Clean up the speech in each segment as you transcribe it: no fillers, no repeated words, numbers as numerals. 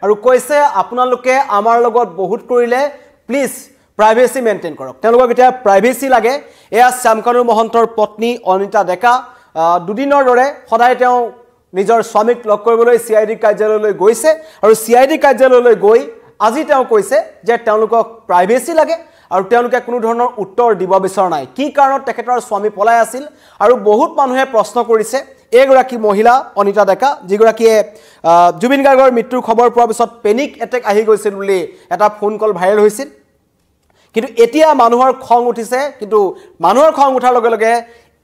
আৰু কৈছে আপোনালোকে আমাৰ লগত বহুত কৰিলে প্লিজ প্ৰাইভেচি মেইনটেইন কৰক তেওঁলোকক এতিয়া প্ৰাইভেচি লাগে এয়া শ্যামকানু মহন্তৰ পত্নী অনিতা ডেকা দুদিনৰ দৰে সদায় তেওঁ নিজৰ স্বামীক লগ কৰিবলৈ সিআইডি কাৰ্যালয়লৈ গৈছে আৰু সিআইডি কাৰ্যালয়লৈ গৈ আজি তেওঁ কৈছে যে তেওঁলোকক প্ৰাইভেচি লাগে আৰু তেওঁলোকে কোনো ধৰণৰ উত্তৰ দিব বিচৰা নাই কি কাৰণত তেখেতৰ স্বামী পলাই আছিল আৰু বহুত মানুহে প্ৰশ্ন কৰিছে এগৰাকী মহিলা অনিতা ডেকা যিগৰাকীয়ে জুবিন গাৰ্গৰ মৃত্যুৰ খবৰ পোৱাৰ পিছত পেনিক এটেক আহি গৈছিল বুলি এটা ফোন কল ভাইৰেল হৈছিল কিন্তু এতিয়া মানুহৰ খং উঠিছে কিন্তু মানুহৰ খং উঠাৰ লগে লগে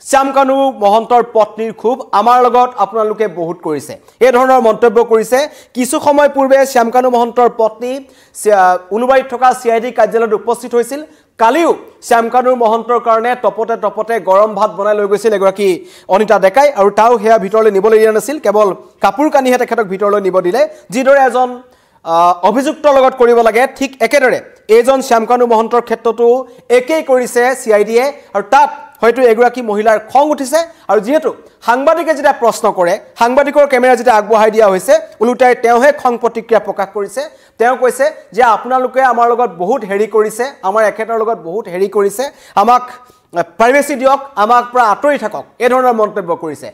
শ্যামকানু মহন্তৰ পত্নীৰ খুব আমাৰ লগত আপোনালোকে বহুত কৰিছে এই ধৰণৰ মন্তব্য কৰিছে কিছু সময় পূৰ্বে শ্যামকানু মহন্তৰ পত্নী উলুবাৰীত থকা সিআইডি কাৰ্যালয়ত উপস্থিত হৈছিল কালিও শ্যামকানু মহন্তৰ কাৰণে টপতে গৰম ভাত বনাই লৈ গৈছিল এগৰাকী অনিতা ডেকাই আৰু তাও হেয়া ভিতৰলৈ নিবলৈ দিয়া নাছিল কেৱল কাপোৰ কানিহে তেখেতক ভিতৰলৈ নিব দিলে যিদৰে এজন অভিযুক্তৰ লগত কৰিব লাগে ঠিক একেদৰে এজন শ্যামকানু মহন্তৰ ক্ষেত্ৰতো একেই কৰিছে সিআইডিয়ে আৰু তাত হয়তো এগৰাকী মহিলাৰ খং উঠিছে আৰু যেহেতু সাংবাদিকে যেটা প্ৰশ্ন কৰে সাংবাদিকৰ কেমেৰা যেটা আগবঢ়াই দিয়া হৈছে উলুটাই তেওঁহে খং প্ৰতিক্ৰিয়া প্ৰকাশ কৰিছে তেওঁ কৈছে যে আপোনালোকে আমাৰ লগত বহুত হেৰি কৰিছে আমাৰ একেটাৰ লগত বহুত হেৰি কৰিছে আমাক প্ৰাইভেচি দিয়ক আমাক পৰা আঁতৰি থাকক এই ধৰণৰ মন্তব্য কৰিছে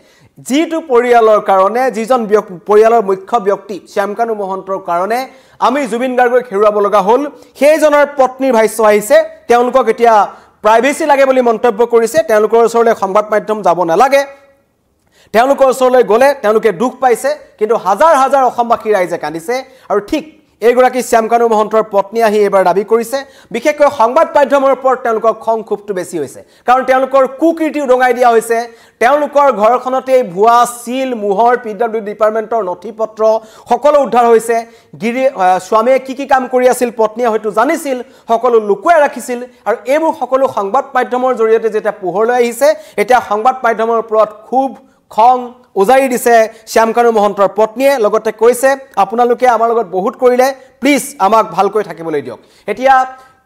যিটো পৰিয়ালৰ কাৰণে যিজন পৰিয়ালৰ মুখ্য ব্যক্তি শ্যামকানু মহন্তৰ কাৰণে আমি জুবিন গাৰ্গক হেৰুৱাব লগা হ'ল সেইজনৰ পত্নীৰ ভাষ্য আহিছে তেওঁলোকক এতিয়া প্ৰাইভেচি লাগে বুলি মন্তব্য কৰিছে তেওঁলোকৰ ওচৰলৈ সংবাদ মাধ্যম যাব নালাগে তেওঁলোকৰ ওচৰলৈ গলে তেওঁলোকে দুখ পাইছে কিন্তু হাজাৰ হাজাৰ অসমবাসী ৰাইজে কান্দিছে আৰু ঠিক এগৰাকী শ্যামকানু মহন্তৰ পত্নী আহি এবাৰ দাবী কৰিছে বিশেষকৈ সংবাদ মাধ্যমৰ ওপৰত তেওঁলোকৰ খং খুবটো বেছি হৈছে কাৰণ তেওঁলোকৰ কুকীৰ্তি উদঙাই দিয়া হৈছে তেওঁলোকৰ ঘৰখনতে ভুৱা সিল মুহৰ পিডব্লিউ ডিপাৰ্টমেন্টৰ নথিপত্ৰ সকলো উদ্ধাৰ হৈছে স্বামীয়ে কি কাম কৰি আছিল পত্নীয়ে হয়তো জানিছিল সকলো লুকুৱাই ৰাখিছিল আৰু এইবোৰ সকলো সংবাদ মাধ্যমৰ জৰিয়তে যেটা পোহৰলৈ আহিছে এতিয়া সংবাদ মাধ্যমৰ ওপৰত খুব খং উজাৰি দিছে শ্যামকানু মহন্তৰ পত্নীয়ে লগতে কৈছে আপোনালোকে আমাৰ লগত বহুত কৰিলে প্লিজ আমাক ভালকৈ থাকিবলৈ দিয়ক এতিয়া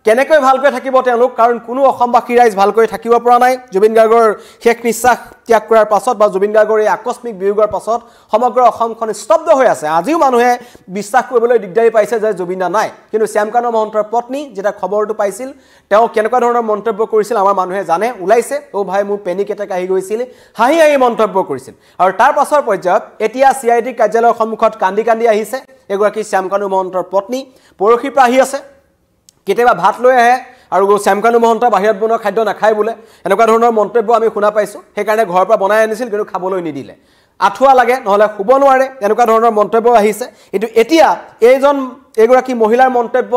কেনেকৈ ভালকৈ থাকিব তেওঁলোক কাৰণ কোনো অসমবাসী ৰাইজ ভালকৈ থাকিব পৰা নাই জুবিন গাৰ্গৰ শেষ নিশ্বাস ত্যাগ কৰাৰ পাছত বা জুবিন গাৰ্গৰ এই আকস্মিক বিয়োগৰ পাছত সমগ্ৰ অসমখন স্তব্ধ হৈ আছে আজিও মানুহে বিশ্বাস কৰিবলৈ দিগদাৰি পাইছে যে জুবিন দা নাই কিন্তু শ্যামকানু মহন্তৰ পত্নী যেটা খবৰটো পাইছিল তেওঁ কেনেকুৱা ধৰণৰ মন্তব্য কৰিছিল আমাৰ মানুহে জানে ওলাইছে ও ভাই মোৰ পেনিক এটেক আহি গৈছিল হাঁহি হাঁহি মন্তব্য কৰিছিল আৰু তাৰ পাছৰ পৰ্যায়ত এতিয়া সিআইডি কাৰ্যালয়ৰ সন্মুখত কান্দি আহিছে এগৰাকী শ্যামকানু মহন্তৰ পত্নী পৰখি পৰা আহি আছে কেতিয়াবা ভাত লৈ আহে আৰু শ্যামকানু মহন্ত বাহিৰত বনোৱা খাদ্য নাখায় বোলে এনেকুৱা ধৰণৰ মন্তব্য আমি শুনা পাইছো সেইকাৰণে ঘৰৰ পৰা বনাই আনিছিল কিন্তু খাবলৈ নিদিলে আঠুৱা লাগে নহলে শুব নোৱাৰে এনেকুৱা ধৰণৰ মন্তব্য আহিছে কিন্তু এতিয়া এগৰাকী মহিলাৰ মন্তব্য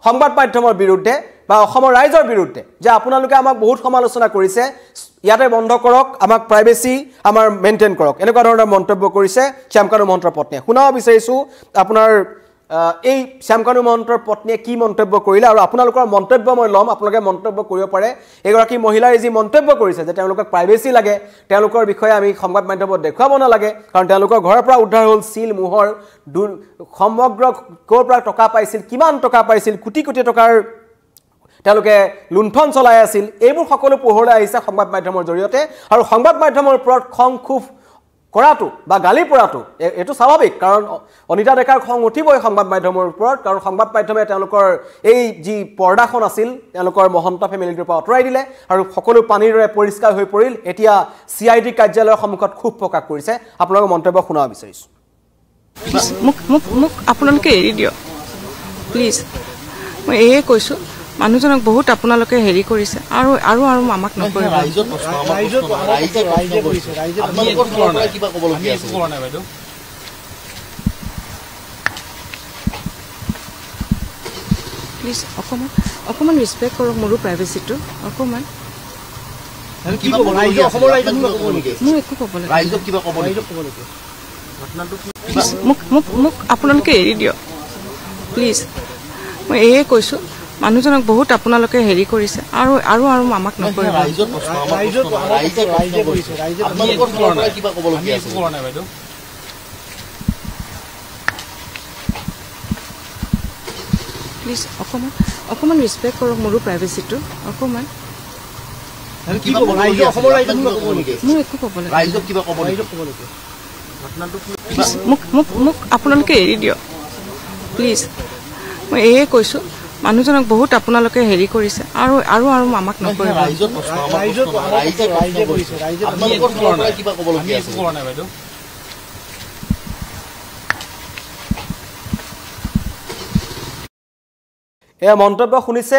সংবাদ মাধ্যমৰ বিৰুদ্ধে বা অসমৰ ৰাইজৰ বিৰুদ্ধে যে আপোনালোকে আমাক বহুত সমালোচনা কৰিছে ইয়াতে বন্ধ কৰক আমাক প্ৰাইভেচি আমাৰ মেইনটেইন কৰক এনেকুৱা ধৰণৰ মন্তব্য কৰিছে শ্যামকানু মহন্তৰ পত্নীয়ে শুনাব বিচাৰিছো আপোনাৰ এই শ্যামকানু মহন্তৰ পত্নীয়ে কি মন্তব্য কৰিলে আৰু আপোনালোকৰ মন্তব্য মই লম আপোনালোকে মন্তব্য কৰিব পাৰে এগৰাকী মহিলাই যি মন্তব্য কৰিছে যে তেওঁলোকক প্ৰাইভেচি লাগে তেওঁলোকৰ বিষয়ে আমি সংবাদ মাধ্যমত দেখুৱাব নালাগে কাৰণ তেওঁলোকৰ ঘৰৰ পৰা উদ্ধাৰ হ'ল সিল মুহৰ সমগ্ৰ ক'ৰ পৰা টকা পাইছিল কিমান টকা পাইছিল কোটি কোটি টকাৰ তেওঁলোকে লুণ্ঠন চলাই আছিল এইবোৰ সকলো পোহৰলৈ আহিছে সংবাদ মাধ্যমৰ জৰিয়তে আৰু সংবাদ মাধ্যমৰ ওপৰত খং খুব কৰাটো বা গালি পৰাটো এটো স্বাভাৱিক কাৰণ অনিতা ডেকাৰ খং উঠিবই সংবাদ মাধ্যমৰ ওপৰত কাৰণ সংবাদ মাধ্যমে তেওঁলোকৰ এই যি পৰ্দাখন আছিল তেওঁলোকৰ মহন্ত ফেমিলিৰ পৰা আঁতৰাই দিলে আৰু সকলো পানীৰে পৰিষ্কাৰ হৈ পৰিল এতিয়া সিআইডি কাৰ্যালয়ৰ সন্মুখত খুব প্ৰকাশ কৰিছে আপোনালোকৰ মন্তব্য শুনাব বিচাৰিছো মোক আপোনালোকে এৰি দিয়ক প্লিজ মই এই কৈছো মানুহজনক বহুত আপোনালোকে হেৰি কৰিছে আৰু আৰু আৰু আমাক নকৰিব প্লিজ অকমান ৰেসপেক্ট কৰক মোৰো প্ৰাইভেচিটো অকমান মোক আপোনালোকে এৰি দিয়ক প্লিজ মই এই কৈছো মানুহজনক বহুত আপোনালোকে হেৰি কৰিছে আৰু আৰু আৰু আমাক নকৰিব প্লিজ অকমান ৰেসপেক্ট কৰক মোৰো প্ৰাইভেচিটো অকমান মোক আপোনালোকে এৰি দিয়ক প্লিজ মই এয়ে কৈছোঁ মানুহজনক বহুত আপোনালোকে হেৰি কৰিছে আৰু আৰু আৰু আমাক নকৰিব এয়া মন্তব্য শুনিছে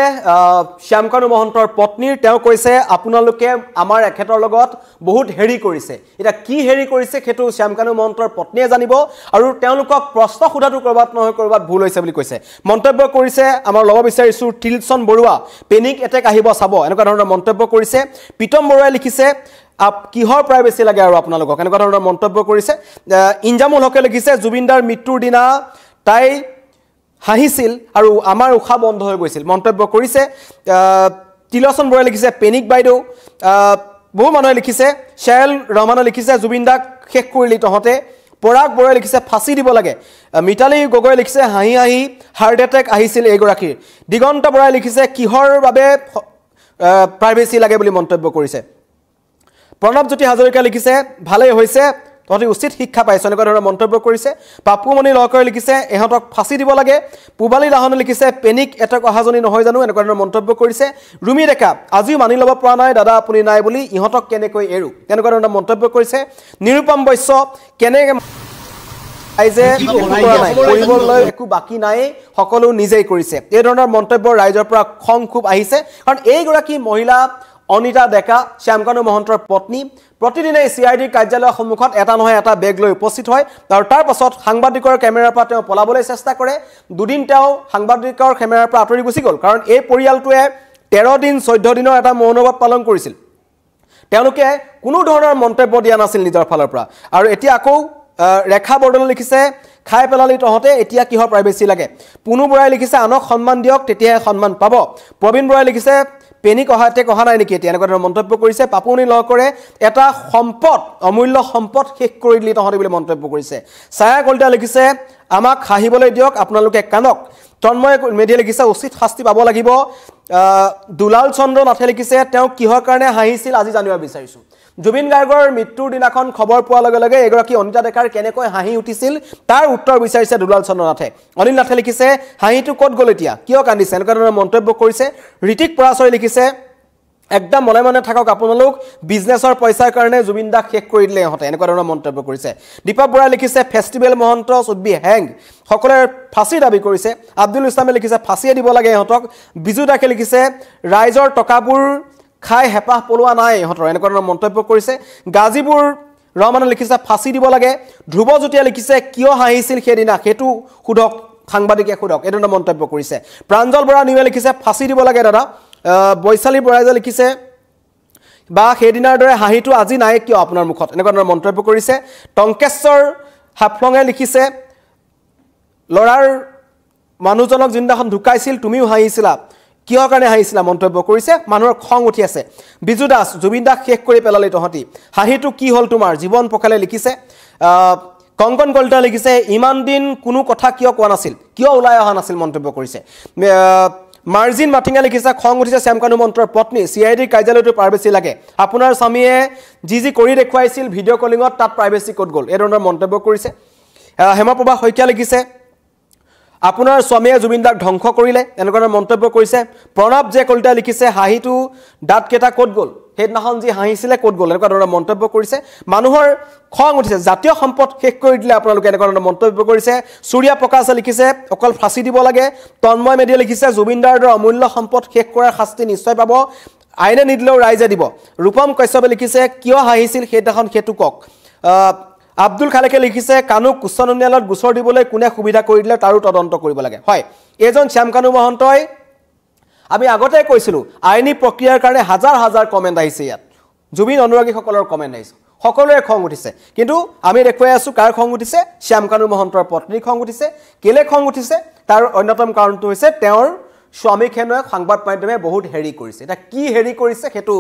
শ্যামকানু মহন্তৰ পত্নীৰ তেওঁ কৈছে আপোনালোকে আমাৰ এখেতৰ লগত বহুত হেৰি কৰিছে এটা কি হেৰি কৰিছে সেইটো শ্যামকানু মহন্তৰ পত্নীয়ে জানিব আৰু তেওঁলোকক প্ৰশ্ন সোধাটো কৰবাত নহয় কৰবাত ভুল হৈছে বুলি কৈছে মন্তব্য কৰিছে আমাৰ লব বিচাৰিছো টিলছন বৰুৱা পেনিক এটেক আহিব চাব এনেকুৱা ধৰণৰ মন্তব্য কৰিছে পিতম বৰুৱাই লিখিছে কিহৰ প্ৰাইভেচি লাগে আৰু আপোনালোকক এনেকুৱা ধৰণৰ মন্তব্য কৰিছে ইনজামুল হকে লিখিছে জুবিনদাৰ মৃত্যুৰ দিনা তাই হাঁহিছিল আৰু আমাৰ উখা বন্ধ হৈ গৈছিল মন্তব্য কৰিছে তিলচন বৰাই লিখিছে পেনিক বাইদেউ বহু মানুহে লিখিছে শ্যাল ৰহমানে লিখিছে জুবিনদাক শেষ কৰিলি তহতে পৰাগ বৰাই লিখিছে ফাঁচি দিব লাগে মিতালী গগৈ লিখিছে হাঁহি হাঁহি হাৰ্ট এটেক আহিছিল এইগৰাকীৰ দিগন্ত বৰাই লিখিছে কিহৰ বাবে প্ৰাইভেচি লাগে বুলি মন্তব্য কৰিছে প্ৰণৱ জ্যোতি হাজৰিকা লিখিছে ভালেই হৈছে তহঁতি উচিত শিক্ষা পাইছ এনেকুৱা ধৰণৰ মন্তব্য কৰিছে পাপুমণি লহকৰে লিখিছে এহঁতক ফাঁচি দিব লাগে পুবালী লাহনে লিখিছে পেনিক এটেক অহাজনী নহয় জানো এনেকুৱা ধৰণৰ মন্তব্য কৰিছে ৰুমি ডেকা আজিও মানি ল'ব পৰা নাই দাদা আপুনি নাই বুলি ইহঁতক কেনেকৈ এৰো তেনেকুৱা ধৰণৰ মন্তব্য কৰিছে নিৰূপম বৈশ্য কেনেকৈ আইজে কৰিবলৈ একো বাকী নাই সকলো নিজেই কৰিছে এই ধৰণৰ মন্তব্য ৰাইজৰ পৰা খং খুব আহিছে কাৰণ এইগৰাকী মহিলা অনিতা ডেকা শ্যামকানু মহন্তৰ পত্নী প্ৰতিদিনে CID কাৰ্যালয়ৰ সন্মুখত এটা নহয় এটা বেগ লৈ উপস্থিত হয় আৰু তাৰ পাছত সাংবাদিকৰ কেমেৰাৰ পৰা তেওঁ পলাবলৈ চেষ্টা কৰে দুদিন তেওঁ সাংবাদিকৰ কেমেৰাৰ পৰা আঁতৰি গুচি গ'ল কাৰণ এই পৰিয়ালটোৱে 13 দিন 14 দিনৰ এটা মৌনব্ৰত পালন কৰিছিল তেওঁলোকে কোনো ধৰণৰ মন্তব্য দিয়া নাছিল নিজৰ ফালৰ পৰা আৰু এতিয়া আকৌ ৰেখা বৰদলৈ লিখিছে খাই পেলালি তহতে এতিয়া কিহৰ প্ৰাইভেচি লাগে পুনু বৰাই লিখিছে আনক সন্মান দিয়ক তেতিয়াহে সন্মান পাব প্ৰবীণ বৰাই লিখিছে পেনিক অহাতে কহা নাই নেকি এতিয়া এনেকুৱা ধৰণৰ মন্তব্য কৰিছে পাপুনি লহকৰে এটা সম্পদ অমূল্য সম্পদ শেষ কৰি দিলি তহতে বুলি মন্তব্য কৰিছে ছায়া কলিতা লিখিছে আমাক হাঁহিবলৈ দিয়ক আপোনালোকে কানক তন্ময় মেধিয়ে লিখিছে উচিত শাস্তি পাব লাগিব দুলাল চন্দ্ৰ নাথে লিখিছে তেওঁ কিহৰ কাৰণে হাঁহিছিল আজি জানিব বিচাৰিছো জুবিন গাৰ্গৰ মৃত্যুৰ দিনাখন খবৰ পোৱাৰ লগে লগে এগৰাকী অনিতা ডেকাৰ কেনেকৈ হাঁহি উঠিছিল তাৰ উত্তৰ বিচাৰিছে দুলাল চন্দ্ৰ নাথে অনিল নাথে লিখিছে হাঁহিটো ক'ত গ'ল এতিয়া কিয় কান্দিছে এনেকুৱা ধৰণৰ মন্তব্য কৰিছে ঋতিক পৰাশয় লিখিছে একদম মনে মনে থাকক আপোনালোক বিজনেছৰ পইচাৰ কাৰণে জুবিন দাক শেষ কৰি দিলে ইহঁতে এনেকুৱা ধৰণৰ মন্তব্য কৰিছে দীপক বৰাই লিখিছে ফেষ্টিভেল মহন্ত শুড বি হেং সকলোৱে ফাঁচি দাবী কৰিছে আব্দুল ইছলামে লিখিছে ফাঁচিয়ে দিব লাগে ইহঁতক বিজু দাকে লিখিছে ৰাইজৰ টকাবোৰ খাই হেপাহ পলোৱা নাই ইহঁতৰ এনেকুৱা ধৰণৰ মন্তব্য কৰিছে গাজীপুৰ ৰহমানে লিখিছে ফাঁচি দিব লাগে ধ্ৰুৱজ্যোতিয়ে লিখিছে কিয় হাঁহিছিল সেইদিনা সেইটো সোধক সাংবাদিকে সোধক এই ধৰণৰ মন্তব্য কৰিছে প্ৰাঞ্জল বৰা নিউৱে লিখিছে ফাঁচি দিব লাগে দাদা বৈশালী বৰাইজে লিখিছে বা সেইদিনাৰ দৰে হাঁহিটো আজি নাই কিয় আপোনাৰ মুখত এনেকুৱা ধৰণৰ মন্তব্য কৰিছে টংকেশ্বৰ হাফলঙে লিখিছে লৰাৰ মানুহজনক জিন্দাখন ঢুকাইছিল তুমিও হাঁহিছিলা কিহৰ কাৰণে হাঁহিছিলা মন্তব্য কৰিছে মানুহৰ খং উঠি আছে বিজু দাস জুবিন দাক শেষ কৰি পেলালি তহঁতি হাঁহিটো কি হ'ল তোমাৰ জীৱন পকালে লিখিছে কংকন কলিতা লিখিছে ইমান দিন কোনো কথা কিয় কোৱা নাছিল কিয় ওলাই অহা নাছিল মন্তব্য কৰিছে মাৰ্জিন মাটিঙা লিখিছে খং উঠিছে শ্যামকানু মহন্তৰ পত্নী CID কাৰ্যালয়টো প্ৰাইভেচি লাগে আপোনাৰ স্বামীয়ে যি কৰি দেখুৱাইছিল ভিডিঅ' কলিঙত তাত প্ৰাইভেচি ক'ত গ'ল এই ধৰণৰ মন্তব্য কৰিছে হেমপ্ৰভা শইকীয়া লিখিছে আপোনাৰ স্বামীয়ে জুবিন দাক ধ্বংস কৰিলে এনেকুৱা মন্তব্য কৰিছে প্ৰণৱ জে কলিতা লিখিছে হাঁহিটো দাঁত কেটা ক'ত গ'ল সেইদিনাখন যি হাঁহিছিলে ক'ত গ'ল এনেকুৱা ধৰণৰ মন্তব্য কৰিছে মানুহৰ খং উঠিছে জাতীয় সম্পদ শেষ কৰি দিলে আপোনালোকে এনেকুৱা ধৰণৰ মন্তব্য কৰিছে সূৰ্যা প্ৰকাশে লিখিছে অকল ফাঁচি দিব লাগে তন্ময় মেধিয়ে লিখিছে জুবিন দাৰ দৰে অমূল্য সম্পদ শেষ কৰাৰ শাস্তি নিশ্চয় পাব আইনে নিদিলেও ৰাইজে দিব ৰূপম কশ্যপে লিখিছে কিয় হাঁহিছিল সেইদিনাখন সেইটো কওক আব্দুল খালেকে লিখিছে কানুক উচ্চ ন্যায়ালয়ত গোচৰ দিবলৈ কোনে সুবিধা কৰি দিলে তাৰো তদন্ত কৰিব লাগে হয় এজন শ্যামকানু মহন্তই আমি আগতে কৈছিলো আইনী প্ৰক্ৰিয়াৰ কাৰণে হাজাৰ হাজাৰ কমেন্ট আহিছে ইয়াত জুবিন অনুৰাগীসকলৰ কমেন্ট আহিছে সকলোৰে খং উঠিছে কিন্তু আমি দেখুৱাই আছো কাৰ খং উঠিছে শ্যামকানু মহন্তৰ পত্নীৰ খং উঠিছে কেলে খং উঠিছে তাৰ অন্যতম কাৰণটো হৈছে তেওঁৰ স্বামীখেনক সংবাদ মাধ্যমে বহুত হেৰি কৰিছে এটা কি হেৰি কৰিছে হেতু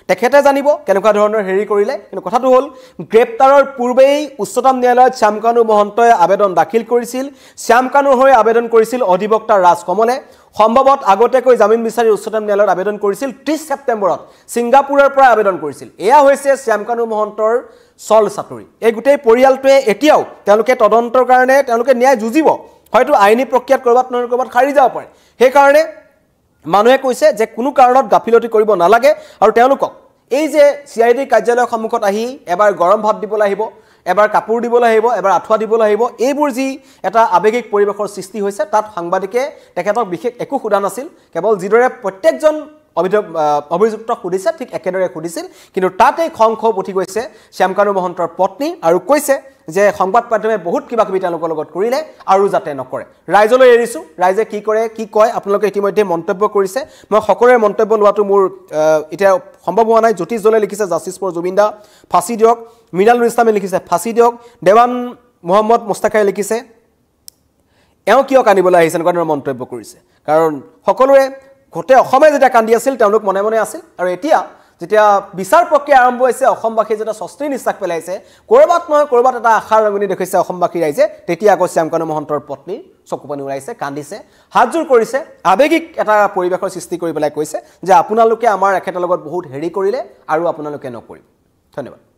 তেখেতে জানিব কেনেকুৱা ধৰণৰ হেৰি কৰিলে কিন্তু কথাটো হ'ল গ্ৰেপ্তাৰৰ পূৰ্বেই উচ্চতম ন্যায়ালয়ত শ্যামকানু মহন্তই আবেদন দাখিল কৰিছিল শ্যামকানুৰ হৈ আবেদন কৰিছিল অধিবক্তা ৰাজ কমলে সম্ভৱত আগতেকৈ জামিন বিচাৰি উচ্চতম ন্যায়ালয়ত আবেদন কৰিছিল 30 ছেপ্টেম্বৰত সিংগাপুৰৰ পৰা আবেদন কৰিছিল এয়া হৈছে শ্যামকানু মহন্তৰ চল চাতুৰি এই গোটেই পৰিয়ালটোৱে এতিয়াও তেওঁলোকে তদন্তৰ কাৰণে তেওঁলোকে ন্যায় যুঁজিব হয়তো আইনী প্ৰক্ৰিয়াত ক'ৰবাত নহয় ক'ৰবাত সাৰি যাব পাৰে সেইকাৰণে মানুহে কৈছে যে কোনো কাৰণত গাফিলতি কৰিব নালাগে আৰু তেওঁলোকক এই যে CID কাৰ্যালয়ৰ সন্মুখত আহি এবাৰ গৰম ভাত দিবলৈ আহিব এবাৰ কাপোৰ দিবলৈ আহিব এবাৰ আঠুৱা দিবলৈ আহিব এইবোৰ যি এটা আৱেগিক পৰিৱেশৰ সৃষ্টি হৈছে তাত সাংবাদিকে তেখেতক বিশেষ একো সোধা নাছিল কেৱল যিদৰে প্ৰত্যেকজন অভিযুক্তক সুধিছে ঠিক একেদৰে সুধিছিল কিন্তু তাতেই খং ক্ষোভ উঠি গৈছে শ্যামকানু মহন্তৰ পত্নী আৰু কৈছে যে সংবাদ মাধ্যমে বহুত কিবা কিবি তেওঁলোকৰ লগত কৰিলে আৰু যাতে নকৰে ৰাইজলৈ এৰিছো ৰাইজে কি কৰে কি কয় আপোনালোকে ইতিমধ্যে মন্তব্য কৰিছে মই সকলোৰে মন্তব্য লোৱাটো মোৰ এতিয়া সম্ভৱ হোৱা নাই জ্যোতিষ জলে লিখিছে জাষ্টিছ ফৰ জুবিন দা ফাঁচি দিয়ক মিনালুল ইছলামে লিখিছে ফাঁচি দিয়ক দেৱান মোহাম্মদ মুস্তাকাই লিখিছে এওঁ কিয় কান্দিবলৈ আহিছে এনেকুৱা ধৰণৰ মন্তব্য কৰিছে কাৰণ সকলোৰে গোটেই অসমে যেতিয়া কান্দি আছিল তেওঁলোক মনে মনে আছিল আৰু এতিয়া যেতিয়া বিচাৰ প্ৰক্ৰিয়া আৰম্ভ হৈছে অসমবাসী যেতিয়া স্বস্তি নিশ্বাস পেলাইছে ক'ৰবাত নহয় ক'ৰবাত এটা আশাৰ ৰঙনি দেখুৱাইছে অসমবাসী ৰাইজে তেতিয়া আকৌ শ্যামকানু মহন্তৰ পত্নী চকুপানী ওলাইছে কান্দিছে হাতজোৰ কৰিছে আৱেগিক এটা পৰিৱেশৰ সৃষ্টি কৰি পেলাই কৈছে যে আপোনালোকে আমাৰ এখেতৰ লগত বহুত হেৰি কৰিলে আৰু আপোনালোকে নকৰিব ধন্যবাদ